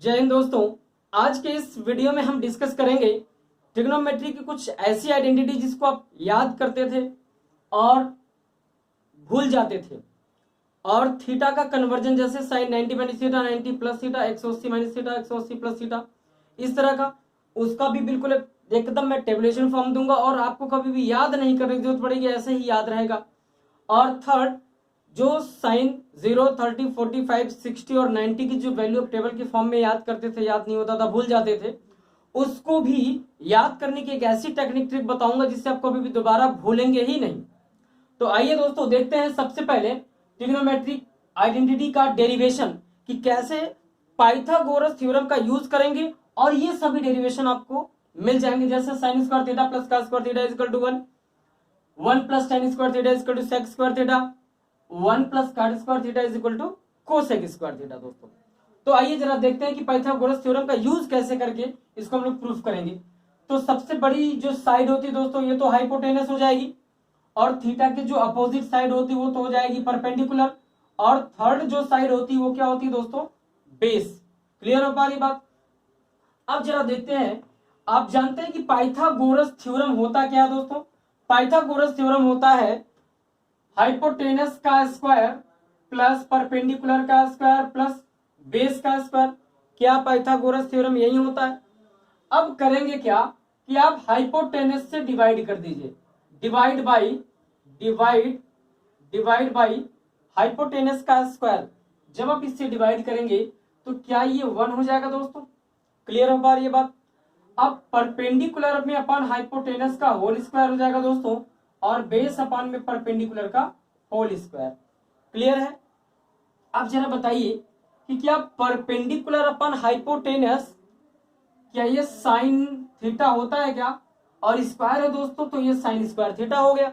जय हिंद दोस्तों। आज के इस वीडियो में हम डिस्कस करेंगे ट्रिग्नोमेट्री की कुछ ऐसी आइडेंटिटी जिसको आप याद करते थे और भूल जाते थे, और थीटा का कन्वर्जन जैसे sine 90 minus theta, 90 plus theta, 180 minus theta, 180 plus theta, इस तरह का उसका भी बिल्कुल एकदम मैं टेबुलेशन फॉर्म दूंगा और आपको कभी भी याद नहीं करने की जरूरत पड़ेगी, ऐसे ही याद रहेगा। और थर्ड, जो साइन 0, 30, 45, 60 और 90 की जो वैल्यू टेबल के फॉर्म में याद करते थे, याद नहीं होता था, भूल जाते थे, उसको भी याद करने की एक ऐसी टेक्निक ट्रिक बताऊंगा जिससे आप कभी भी दोबारा भूलेंगे ही नहीं। तो आइए दोस्तों देखते हैं सबसे पहले ट्रिग्नोमेट्रिक आइडेंटिटी का डेरिवेशन कि कैसे पाइथागोरस थ्योरम का यूज करेंगे, और ये सभी डेरिवेशन आपको मिल जाएंगे। जैसे sine square theta plus cos square theta is equal to 1, 1 plus tan square theta is equal to sec square theta, 1 plus cot square theta is equal to cosec square theta. दोस्तों तो आइए जरा देखते हैं कि पाइथागोरस थ्योरम का use कैसे करके इसको हम लोग प्रूफ करेंगे। तो सबसे बड़ी जो साइड होती है दोस्तों, ये तो हाइपोटेनस हो जाएगी, और थीटा की जो अपोजिट साइड होती है वो तो हो जाएगी परपेंडिकुलर, और थर्ड जो साइड होती है वो क्या होती है दोस्तों, बेस। क्लियर हो पा रही बात? अब जरा देखते हैं, आप जानते हैं कि पाइथागोरस थ्योरम होता क्या है दोस्तों? पाइथागोरस थ्योरम होता है हाइपोटेनस का स्क्वायर प्लस परपेंडिकुलर का स्क्वायर प्लस बेस का स्क्वायर। क्या पाइथागोरस थ्योरम यही होता है? अब करेंगे क्या कि आप हाइपोटेनस से डिवाइड कर दीजिए, डिवाइड बाई हाइपोटेनस का स्क्वायर। जब आप इससे डिवाइड करेंगे तो क्या ये 1 हो जाएगा दोस्तों? क्लियर हो पा रही है बात? अब परपेंडिकुलर में अपन हाइपोटेनस का होल स्क्वायर हो जाएगा दोस्तों, और बेस अपान में परपेंडिकुलर का होल स्क्वायर। क्लियर है? अब जरा बताइए कि क्या परपेंडिकुलर अपन हाइपोटेनस, क्या ये साइन थीटा होता है क्या? और स्क्वायर है दोस्तों, तो ये साइन स्क्वायर थीटा हो गया।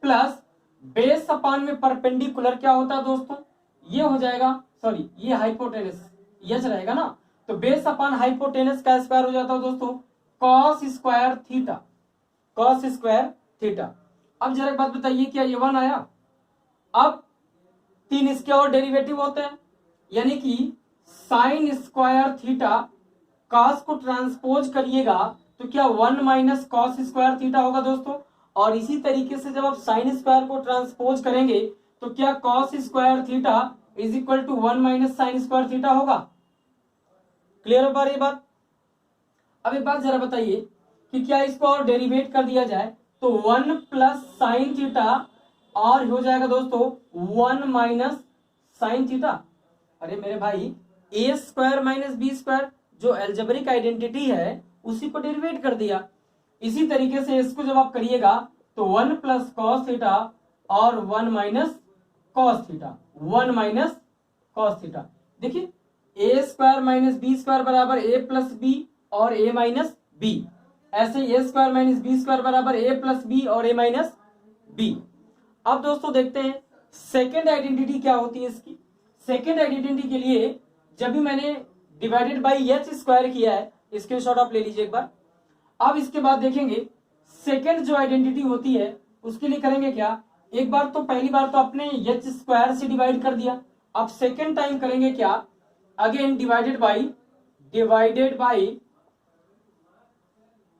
प्लस बेस अपान में परपेंडिकुलर क्या होता है दोस्तों, ये हो जाएगा, सॉरी ये हाइपोटेनस यच रहेगा ना, तो बेस अपान हाइपोटेनस का स्क्वायर हो जाता है दोस्तों cos square theta, cos square theta. अब जरा एक बात बताइए, क्या ये 1 आया? अब 3 इसके और डेरिवेटिव होते हैं, यानी कि साइन स्क्वायर थीटा कॉस को ट्रांसपोज करिएगा तो क्या 1 माइनस कॉस स्क्वायर थीटा होगा दोस्तों। और इसी तरीके से जब आप साइन स्क्वायर को ट्रांसपोज करेंगे तो क्या cos square theta is equal to 1 minus sine square theta होगा। क्लियर हो पा रही है बात? अब एक बात जरा बताइए कि क्या इसको और डेरिवेट कर दिया जाए तो 1 प्लस साइन थीटा और हो जाएगा दोस्तों 1 माइनस साइन थीटा। अरे मेरे भाई, ए स्क्वायर माइनस बी स्क्वायर जो एल्जेब्रिक आइडेंटिटी है उसी को डेरिवेट कर दिया। इसी तरीके से इसको जब आप करिएगा तो 1 प्लस कॉस थीटा और 1 minus cos theta, 1 minus cos theta. देखिए ए स्क्वायर माइनस बी स्क्वायर बराबर ए प्लस बी और ए माइनस बी, ऐसे ए स्क्वायर माइनस बी स्क्वायर बराबर ए प्लस बी और ए माइनस बी। अब दोस्तों देखते हैं सेकेंड आइडेंटिटी क्या होती है इसकी। सेकेंड आइडेंटिटी के लिए जब भी मैंने डिवाइडेड बाई एच स्क्वायर किया है, स्क्रीनशॉट आप ले लीजिए एक बार। अब इसके बाद देखेंगे सेकेंड जो आइडेंटिटी होती है उसके लिए करेंगे क्या, एक बार तो पहली बार तो अपने एच स्क्वायर से डिवाइड कर दिया, अब सेकेंड टाइम करेंगे क्या, अगेन डिवाइडेड बाई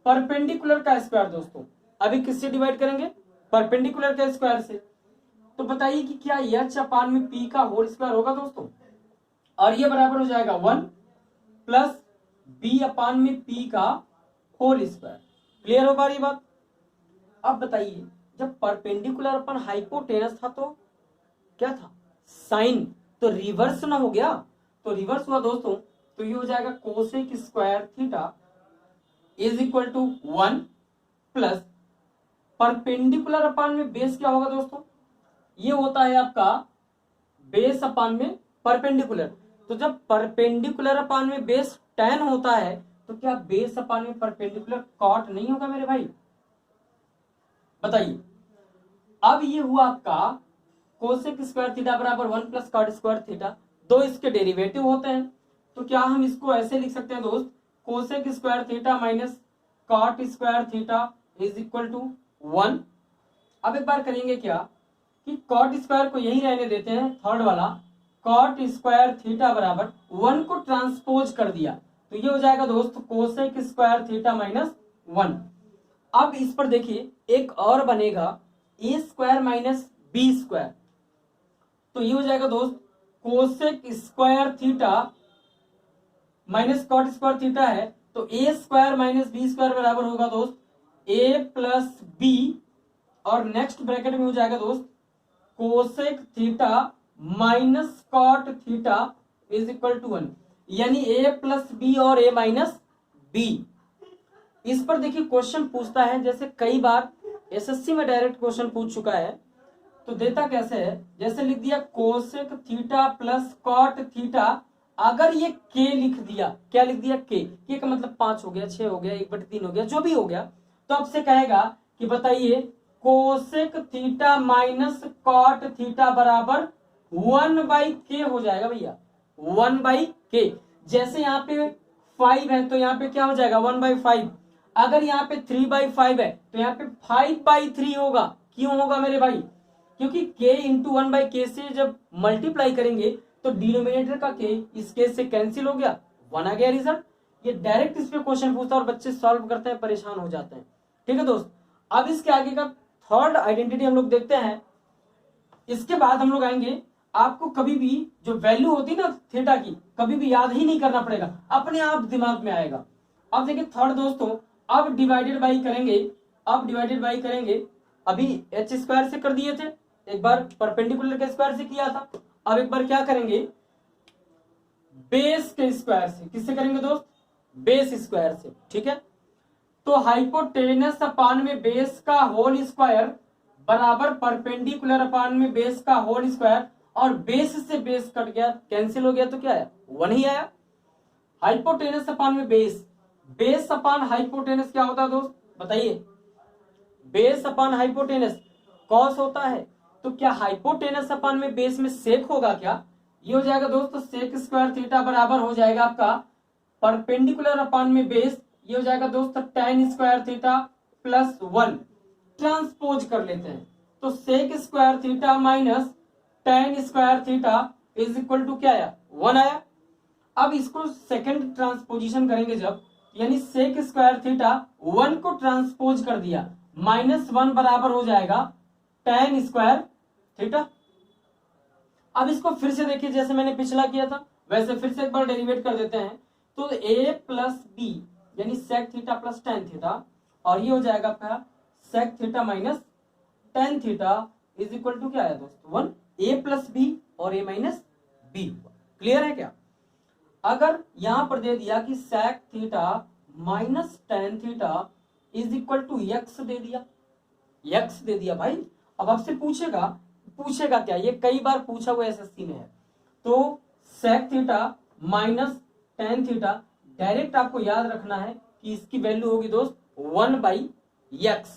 परपेंडिकुलर का स्क्वायर। दोस्तों अभी किससे डिवाइड करेंगे? परपेंडिकुलर के स्क्वायर से। तो बताइए कि क्या एच अपान में पी का होल स्क्वायर होगा दोस्तों, और ये बराबर हो जाएगा 1 प्लस बी अपान में पी का होल स्क्वायर। क्लियर हो पा रही बात? अब बताइए जब परपेंडिकुलर अपन हाइपोटेनस था तो क्या था, साइन, तो रिवर्स ना हो गया, तो रिवर्स हुआ दोस्तों, तो ये हो जाएगा cosec square theta is equal to 1 plus perpendicular upon में बेस क्या होगा दोस्तों, ये होता है आपका बेस अपान में परपेंडिकुलर। तो जब परपेंडिकुलर अपान में बेस 10 होता है तो क्या बेस अपान में परपेंडिकुलर कॉट नहीं होगा मेरे भाई? बताइए। अब ये हुआ आपका कोसेक स्क्वायर थीटा बराबर 1 प्लस कॉट स्क्वायर थीटा, दो इसके डेरिवेटिव होते हैं, तो क्या हम इसको ऐसे लिख सकते हैं दोस्त, cosec square theta minus cot square theta is equal to 1। अब एक बार करेंगे क्या कि कॉट स्क्वायर को यही रहने देते हैं, थर्ड वाला, कॉट स्क्वायर थीटा बराबर 1 को ट्रांसपोज कर दिया तो ये हो जाएगा दोस्त कोसेक स्क्वायर थीटा माइनस 1। अब इस पर देखिए एक और बनेगा a square minus b square, तो ये हो जाएगा दोस्त cosec square theta minus cot square theta है, तो a square minus b square बराबर होगा दोस्त ए प्लस बी, और नेक्स्ट ब्रैकेट में हो जाएगा दोस्त cosec theta minus cot theta is equal to 1, यानी ए प्लस बी और ए माइनस बी। इस पर देखिए क्वेश्चन पूछता है, जैसे कई बार एसएससी में डायरेक्ट क्वेश्चन पूछ चुका है, तो देता कैसे है, जैसे लिख दिया cosec theta plus cot theta, अगर ये के लिख दिया, क्या लिख दिया के का मतलब 5 हो गया, 6 हो गया, 1/3 हो गया, जो भी हो गया, तो आपसे कहेगा कि बताइए cosec theta minus cot theta बराबर 1/k हो जाएगा भैया, 1/k। जैसे यहाँ पे 5 है तो यहाँ पे क्या हो जाएगा 1/5, अगर यहाँ पे 3/5 है तो यहाँ पे 5/3 होगा। क्यों होगा मेरे भाई, क्योंकि k इंटू 1/k से जब मल्टीप्लाई करेंगे तो डिनोमिनेटर का k इस k से कैंसिल हो गया, 1 आ गया रिजल्ट। ये डायरेक्ट इस पे क्वेश्चन पूछता है और बच्चे सॉल्व करते हैं, परेशान हो जाते हैं। ठीक है दोस्त, अब इसके आगे का थर्ड आइडेंटिटी हम लोग देखते हैं। इसके बाद हम लोग आएंगे, आपको कभी भी जो वैल्यू होती है ना थीटा की, कभी भी याद ही नहीं करना पड़ेगा, अपने आप दिमाग में आएगा। अब देखिए थर्ड दोस्तों, अब डिवाइडेड बाई करेंगे, अब डिवाइडेड बाई करेंगे, अभी एच स्क्वायर से कर दिए थे, एक बार परपेंडिकुलर के स्क्वायर से किया था, अब एक बार क्या करेंगे बेस के स्क्वायर से। किससे करेंगे दोस्त, बेस स्क्वायर से। ठीक है, तो हाइपोटेनस अपान में बेस का होल स्क्वायर बराबर परपेंडिकुलर अपान में बेस का होल स्क्वायर, और बेस से बेस कट गया, कैंसिल हो गया, तो क्या आया 1 ही आया। हाइपोटेनस अपान में बेस, बेस अपान हाइपोटेनस क्या होता है दोस्त बताइए, बेस अपान हाइपोटेनस कॉस होता है, तो क्या हाइपोटेनस अपान में बेस में सेक होगा क्या, ये हो जाएगा दोस्तों सेक स्क्वायर थीटा बराबर हो जाएगा आपका परपेंडिकुलर अपान में बेस, ये हो जाएगा दोस्तों tan square theta plus 1, transpose कर लेते हैं, तो sec square theta minus tan square theta is equal to क्या आया 1 आया। अब इसको सेकंड ट्रांसपोजिशन करेंगे जब, यानी सेक स्क्वायर थीटा 1 को ट्रांसपोज कर दिया, -1 बराबर हो जाएगा tan स्क्वायर थीटा। अब इसको फिर से देखिए, जैसे मैंने पिछला किया था वैसे फिर से एक बार डेरिवेट कर देते हैं, तो a प्लस बी यानी sec theta plus tan theta, और ये हो जाएगा आपका sec theta minus tan theta is equal to क्या आया दोस्तों 1, a प्लस बी और a माइनस बी। क्लियर है क्या। अगर यहां पर दे दिया कि sec theta minus tan theta is equal to x दे दिया, x दे दिया भाई, अब आपसे पूछेगा क्या, ये कई बार पूछा हुआ एसएससी में है, तो sec theta minus tan theta direct आपको याद रखना है कि इसकी वैल्यू होगी दोस्त 1/x।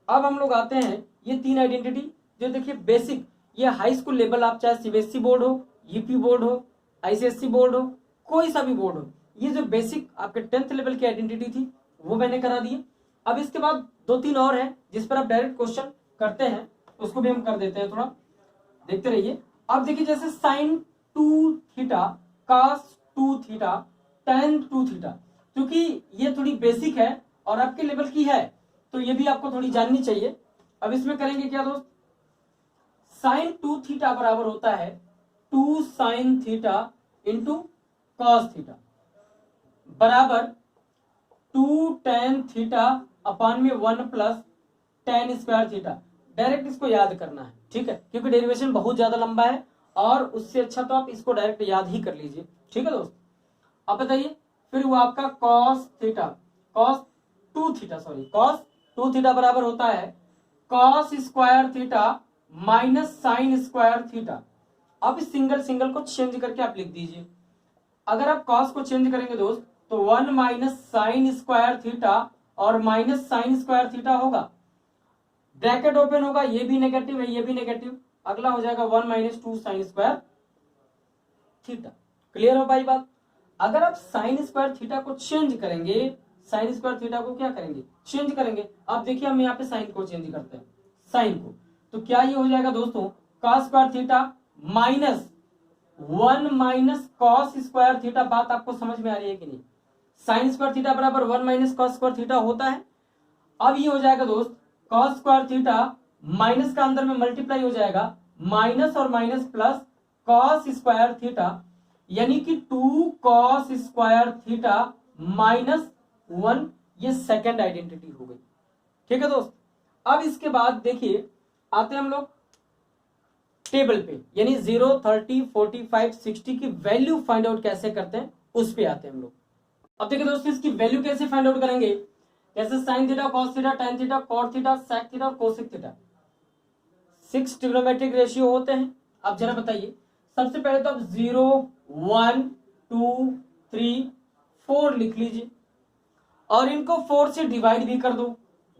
अब हम लोग आते हैं ये 3 आइडेंटिटी जो देखिए बेसिक, ये हाई स्कूल लेवल, आप चाहे सीबीएसई बोर्ड हो, यूपी बोर्ड हो, आईसीएसई बोर्ड हो, कोई सा भी बोर्ड हो, ये जो बेसिक आपके 10th लेवल की आइडेंटिटी थी वो मैंने करा दी। अब इसके बाद 2-3 और है जिस पर आप डायरेक्ट क्वेश्चन करते हैं, उसको भी हम कर देते हैं, थोड़ा देखते रहिए। अब देखिए जैसे sine 2 theta, cos 2 theta, tan 2 theta, क्योंकि ये थोड़ी बेसिक है और आपके लेवल की है तो ये भी आपको थोड़ी जाननी चाहिए। अब इसमें करेंगे क्या दोस्त, साइन 2 थीटा बराबर होता है 2 sine theta into cos theta बराबर 2 tan थीटा अपान में 1 plus tan square theta. Direct इसको याद करना है, ठीक है, क्योंकि डेरिवेशन बहुत ज्यादा लंबा है और उससे अच्छा तो आप इसको डायरेक्ट याद ही कर लीजिए। ठीक है दोस्त, अब बताइए फिर वो आपका cos थीटा, cos 2 थीटा बराबर होता है cos square theta minus sine square theta. अब इस सिंगल को चेंज करके आप लिख दीजिए। अगर आप cos को चेंज करेंगे दोस्त तो 1 माइनस साइन स्क्वायर थीटा और माइनस साइन स्क्वायर थीटा होगा, ब्रैकेट ओपन होगा, ये भी नेगेटिव है ये भी नेगेटिव, अगला हो जाएगा 1 minus 2 sign square theta. Clear हो भाई बात। अगर आप साइन स्क्वायर थीटा को चेंज करेंगे, साइन स्क्वायर थीटा को क्या करेंगे चेंज करेंगे, अब देखिए हम यहाँ पे साइन को चेंज करते हैं, साइन को, तो क्या ये हो जाएगा दोस्तों cos square theta minus 1 minus cos square theta. बात आपको समझ में आ रही है कि नहीं? साइन स्क्वायर थीटा बराबर 1 माइनस कॉस स्क्वायर थीटा होता है। अब ये हो जाएगा दोस्त कॉस स्क्वायर थीटा माइनस का अंदर में मल्टीप्लाई हो जाएगा, माइनस और minus plus cos square theta, यानी कि 2 कॉस स्क्वायर थीटा माइनस 1। ये सेकेंड आइडेंटिटी हो गई। ठीक है दोस्त। अब इसके बाद देखिए आते हैं हम लोग टेबल पे, यानी 0, 30, 45, 60 की वैल्यू फाइंड आउट कैसे करते हैं उस पे आते हैं हम लोग। अब देखिए दोस्तों इसकी वैल्यू कैसे फाइंड आउट करेंगे, जैसे sine theta, cos theta, tan theta, cot theta, sec theta और कोसेक थीटा 6 ट्रिग्नोमेट्रिक रेशियो होते हैं। अब जरा बताइए, सबसे पहले तो आप 0, 1, 2, 3, 4 लिख लीजिए और इनको 4 से डिवाइड भी कर दो।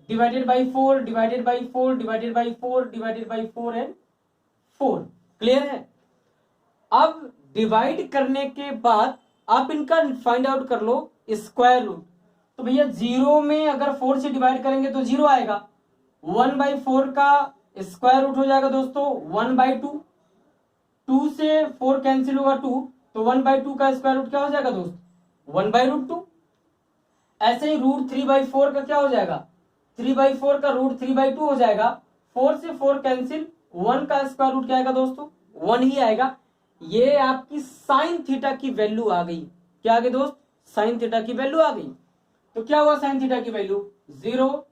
Divided by 4, divided by 4, divided by 4, divided by 4 and 4। Clear है? अब डिवाइड करने के बाद आप इनका फाइंड आउट कर लो स्क्वायर रूट। तो भैया 0 में अगर 4 से डिवाइड करेंगे तो 0 आएगा। 1/4 का स्क्वायर रूट हो जाएगा दोस्तों 1/2। 2 से 4 कैंसिल होगा 2, तो 1/2 का स्क्वायर रूट क्या हो जाएगा दोस्त 1/√2। ऐसे ही √3/4 का क्या हो जाएगा 3/4 का √3/2 हो जाएगा। 4 से 4 कैंसिल, 1 का स्क्वायर रूट क्या आएगा दोस्तों 1 ही आएगा। ये आपकी साइन थीटा की वैल्यू आ गई। क्या आ गई दोस्त? साइन थीटा की वैल्यू आ गई। तो क्या हुआ साइन थीटा की वैल्यू 0,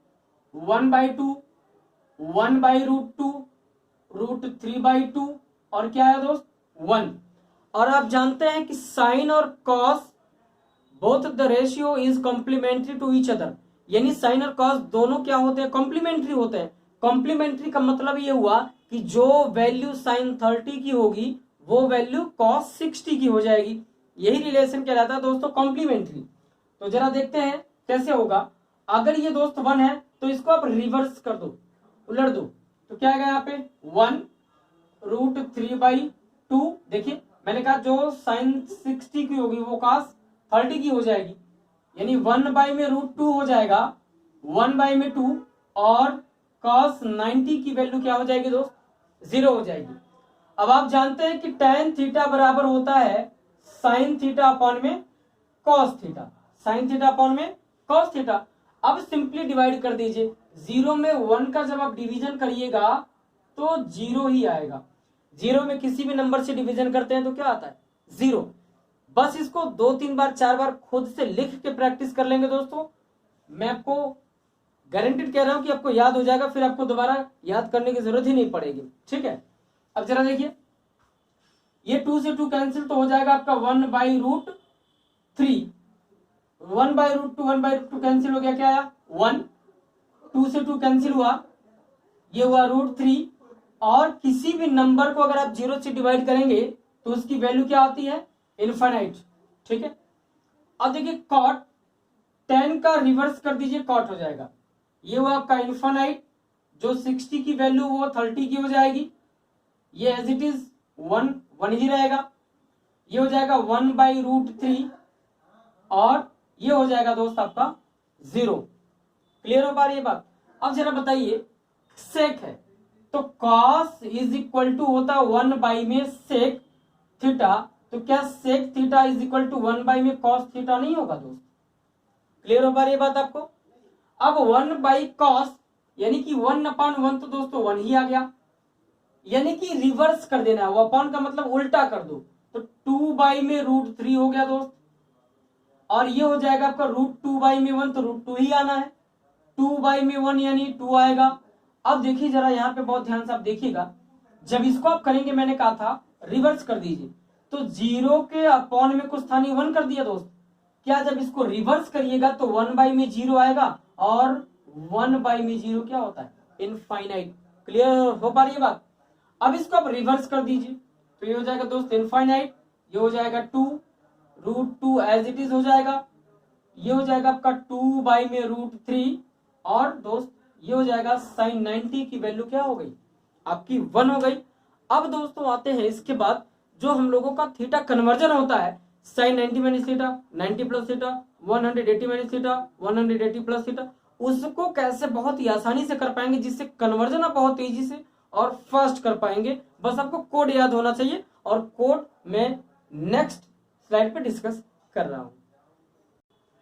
1/2, 1/√2, √3/2 और क्या है दोस्त 1। और आप जानते हैं कि साइन और cos both the ratio is complementary to each other, यानी साइन और कॉस दोनों क्या होते हैं कॉम्प्लीमेंट्री होते हैं। कॉम्प्लीमेंट्री का मतलब ये हुआ कि जो वैल्यू साइन 30 की होगी वो वैल्यू कॉस 60 की हो जाएगी। यही रिलेशन कहलाता है दोस्तों कॉम्प्लीमेंट्री। तो जरा देखते हैं कैसे होगा। अगर ये दोस्त 1 है तो इसको आप रिवर्स कर दो, उलट दो, तो क्या आएगा यहाँ पे 1 √3/2। देखिए मैंने कहा जो साइन 60 की होगी वो कॉस 30 की हो जाएगी, यानी 1/√2 हो जाएगा 1/2 और cos 90 की वैल्यू क्या हो जाएगी दोस्त 0 हो जाएगी। अब आप जानते हैं कि tan थीटा बराबर होता है साइन थीटा अपॉन में cos theta, sine theta upon में cos थीटा। अब सिंपली डिवाइड कर दीजिए। 0 में 1 का जब आप डिवीजन करिएगा तो 0 ही आएगा। 0 में किसी भी नंबर से डिवीजन करते हैं तो क्या आता है 0। बस इसको 2-3 बार 4 बार खुद से लिख के प्रैक्टिस कर लेंगे दोस्तों, मैं आपको गारंटीड कह रहा हूं कि आपको याद हो जाएगा, फिर आपको दोबारा याद करने की जरूरत ही नहीं पड़ेगी। ठीक है, अब जरा देखिए ये 2 से 2 कैंसिल तो हो जाएगा आपका 1/√3। 1/√2 1/√2 कैंसिल हो गया, क्या आया 1। 2 से 2 कैंसिल हुआ, ये हुआ √3। और किसी भी नंबर को अगर आप 0 से डिवाइड करेंगे तो उसकी वैल्यू क्या आती है इनफाइनाइट। ठीक है, अब देखिए कॉट 10 का रिवर्स कर दीजिए कॉट हो जाएगा, ये हुआ आपका इनफाइनाइट। जो 60 की वैल्यू वो 30 की हो जाएगी, ये एज इट इज 1 ही रहेगा। ये हो जाएगा 1/√3 और ये हो जाएगा दोस्त आपका 0। क्लियर हो पा रही है बात? अब जरा बताइए सेक है तो cos इज इक्वल टू होता 1 में सेक थीटा, तो क्या sec theta is equal to 1 में cos थीटा नहीं होगा दोस्त? क्लियर हो पा रही है बात आपको? अब 1/cos यानी कि 1/1 तो दोस्तों 1 ही आ गया, यानी कि रिवर्स कर देना है, वो अपॉन का मतलब उल्टा कर दो, तो 2 में √3 हो गया दोस्त। और ये हो जाएगा आपका √2 में 1, तो √2 ही आना है। 2 में 1 यानी 2 आएगा। अब देखिए जरा यहाँ पे बहुत ध्यान से आप देखिएगा, जब इसको आप करेंगे मैंने कहा था रिवर्स कर दीजिए, तो 0 के अपॉन में कुछ स्थानीय 1 कर दिया दोस्त। क्या जब इसको रिवर्स करिएगा तो 1 में 0 आएगा और 1 में 0 क्या होता है इनफाइनाइट। क्लियर हो पा रही है बात? अब इसको आप रिवर्स कर दीजिए तो ये हो जाएगा दोस्त इनफाइनाइट, ये हो जाएगा 2 √2 एज इट इज हो जाएगा, ये हो जाएगा आपका 2 में √3 और दोस्त ये हो जाएगा साइन 90 की वैल्यू क्या हो गई आपकी 1 हो गई। अब दोस्तों आते हैं इसके बाद जो हम लोगों का थीटा कन्वर्जन होता है, sine 90 minus theta, 90 plus theta, 180 minus theta, 180 plus theta, उसको कैसे बहुत ही आसानी से कर पाएंगे जिससे कन्वर्जन आप बहुत तेजी से और फास्ट कर पाएंगे। बस आपको कोड याद होना चाहिए और कोड मैं नेक्स्ट स्लाइड पे डिस्कस कर रहा हूं।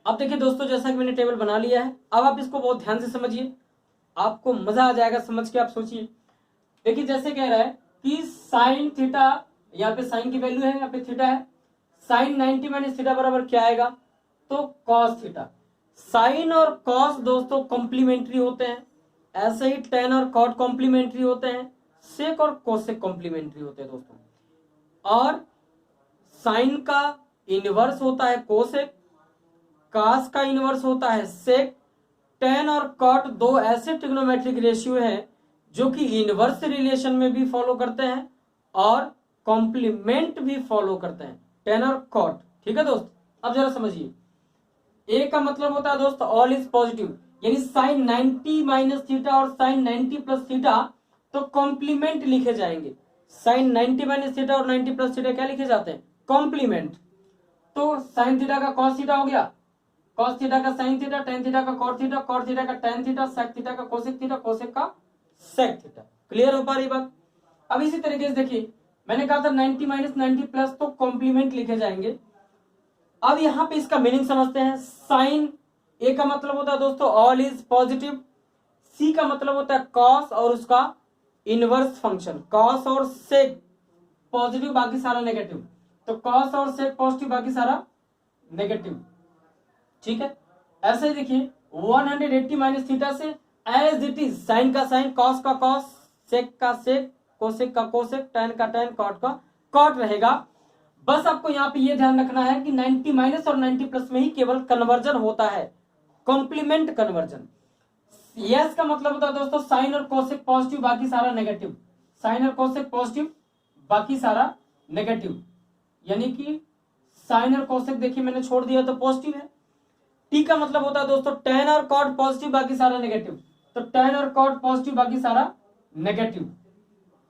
अब देखिए दोस्तों, जैसा कि मैंने टेबल बना लिया है, अब आप इसको बहुत ध्यान से समझिए, आपको मजा आ जाएगा समझ के। आप सोचिए, देखिए जैसे कह रहा है कि साइन थीटा, यहाँ पे साइन की वैल्यू है, यहाँ पे थीटा है, साइन 90 माइनस थीटा बराबर क्या आएगा, तो कॉस थीटा। साइन और कॉस दोस्तों कॉम्प्लीमेंट्री होते हैं, ऐसे ही टेन और कॉट कॉम्प्लीमेंट्री होते हैं, सेक और कोसेक कॉम्प्लीमेंट्री होते हैं दोस्तों। और साइन का इनवर्स होता है कोसेक, कास का इनवर्स होता है सेक। टेन और कॉट दो ऐसे ट्रिग्नोमेट्रिक रेशियो हैं जो कि इनवर्स रिलेशन में भी फॉलो करते हैं और कॉम्प्लीमेंट भी फॉलो करते हैं, टेन और कॉट। ठीक है दोस्त, अब जरा समझिए, ए का मतलब होता है दोस्त ऑल इज पॉजिटिव, यानी साइन 90 माइनस थीटा और साइन 90 प्लस थीटा तो कॉम्प्लीमेंट लिखे जाएंगे। साइन 90 माइनस थीटा और 90 प्लस थीटा क्या लिखे जाते हैं, कॉम्प्लीमेंट। तो साइन थीटा का कॉस थीटा हो गया, कॉस थीटा का साइन थीटा, टेन थीटा का कॉट थीटा, कॉट थीटा का टेन थीटा, सेक थीटा का कोसेक थीटा, कोसेक का सेक थीटा। क्लियर हो पा रही बात। अब इसी तरीके से देखिए, मैंने कहा था 90 माइनस 90 प्लस तो कॉम्प्लीमेंट लिखे जाएंगे। अब यहां पे इसका मीनिंग समझते हैं। साइन ए का मतलब होता है दोस्तों ऑल इज पॉजिटिव, सी का मतलब होता है कॉस और उसका इनवर्स फंक्शन, कॉस और सेक पॉजिटिव बाकी सारा नेगेटिव, तो कॉस और सेक पॉजिटिव बाकी सारा नेगेटिव। ठीक है, ऐसे ही देखिए 180 माइनस थीटा से एज इट इज, साइन का साइन, कॉस का कॉस, सेक का सेक, कोसेक का कोसेक, टेन का टेन, कॉट का कॉट रहेगा। बस आपको यहाँ पे ये ध्यान रखना है कि 90 माइनस और 90 प्लस में ही केवल कन्वर्जन होता है, कॉम्प्लीमेंट कन्वर्जन। यस का मतलब होता है दोस्तों साइन और कोसेक पॉजिटिव बाकी सारा नेगेटिव, साइन और कोसेक पॉजिटिव बाकी सारा नेगेटिव, यानी कि साइन और कोसेक देखिए मैंने छोड़ दिया तो पॉजिटिव है। टी का मतलब होता है दोस्तों टेन और कॉट पॉजिटिव बाकी सारा नेगेटिव, तो टेन और कॉट पॉजिटिव बाकी सारा नेगेटिव।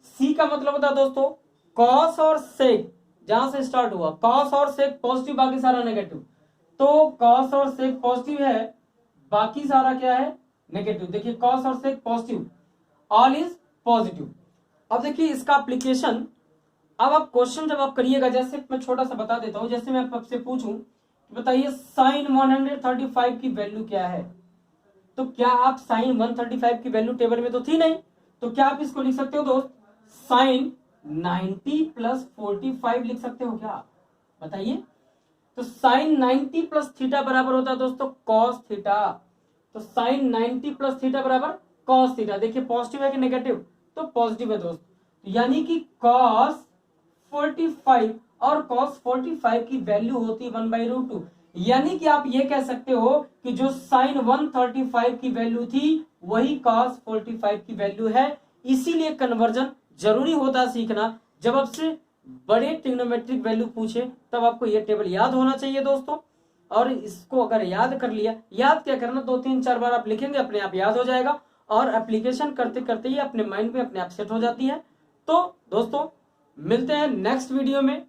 सी का मतलब होता है दोस्तों कॉस और सेक, जहां से स्टार्ट हुआ कॉस और सेक पॉजिटिव बाकी सारा नेगेटिव, तो कॉस और सेक पॉजिटिव है बाकी सारा क्या है, नेगेटिव। देखिए कॉस और सेक पॉजिटिव, ऑल इज पॉजिटिव। अब देखिए इसका एप्लीकेशन, अब आप क्वेश्चन जब आप करिएगा, जैसे मैं छोटा सा बता देता हूं, जैसे मैं आपसे पूछूं बताइए साइन 135 की वैल्यू क्या है, तो क्या आप साइन 135 की वैल्यू टेबल में तो थी नहीं, तो क्या आप इसको लिख सकते हो दोस्त साइन 90 प्लस 45 लिख सकते हो क्या, बताइए। तो साइन 90 प्लस थीटा बराबर होता है दोस्तों कॉस थीटा, तो साइन 90 प्लस थीटा बराबर कॉस थीटा। देखिए पॉजिटिव है कि नेगेटिव, तो पॉजिटिव है दोस्त, यानी कि कॉस 45 और cos 45 की वैल्यू होती है 1/√2, यानी कि आप ये कह सकते हो कि जो sin 135 की वैल्यू थी वही cos 45 की वैल्यू है। इसीलिए कन्वर्जन जरूरी होता है सीखना, जब आपसे बड़े ट्रिग्नोमेट्रिक वैल्यू पूछे तब आपको ये टेबल याद होना चाहिए दोस्तों। और इसको अगर याद कर लिया, याद क्या करना, 2-3-4 बार आप लिखेंगे अपने आप याद हो जाएगा, और एप्लीकेशन करते करते ही अपने माइंड में अपने आप सेट हो जाती है। तो दोस्तों मिलते हैं नेक्स्ट वीडियो में,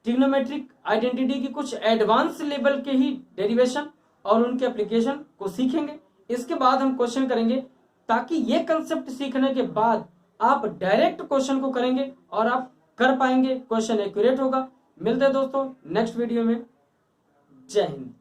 ट्रिग्नोमेट्रिक आइडेंटिटी की कुछ एडवांस लेवल के ही डेरिवेशन और उनके एप्लीकेशन को सीखेंगे। इसके बाद हम क्वेश्चन करेंगे, ताकि ये कंसेप्ट सीखने के बाद आप डायरेक्ट क्वेश्चन को करेंगे और आप कर पाएंगे, क्वेश्चन एक्यूरेट होगा। मिलते हैं दोस्तों नेक्स्ट वीडियो में। जय हिंद।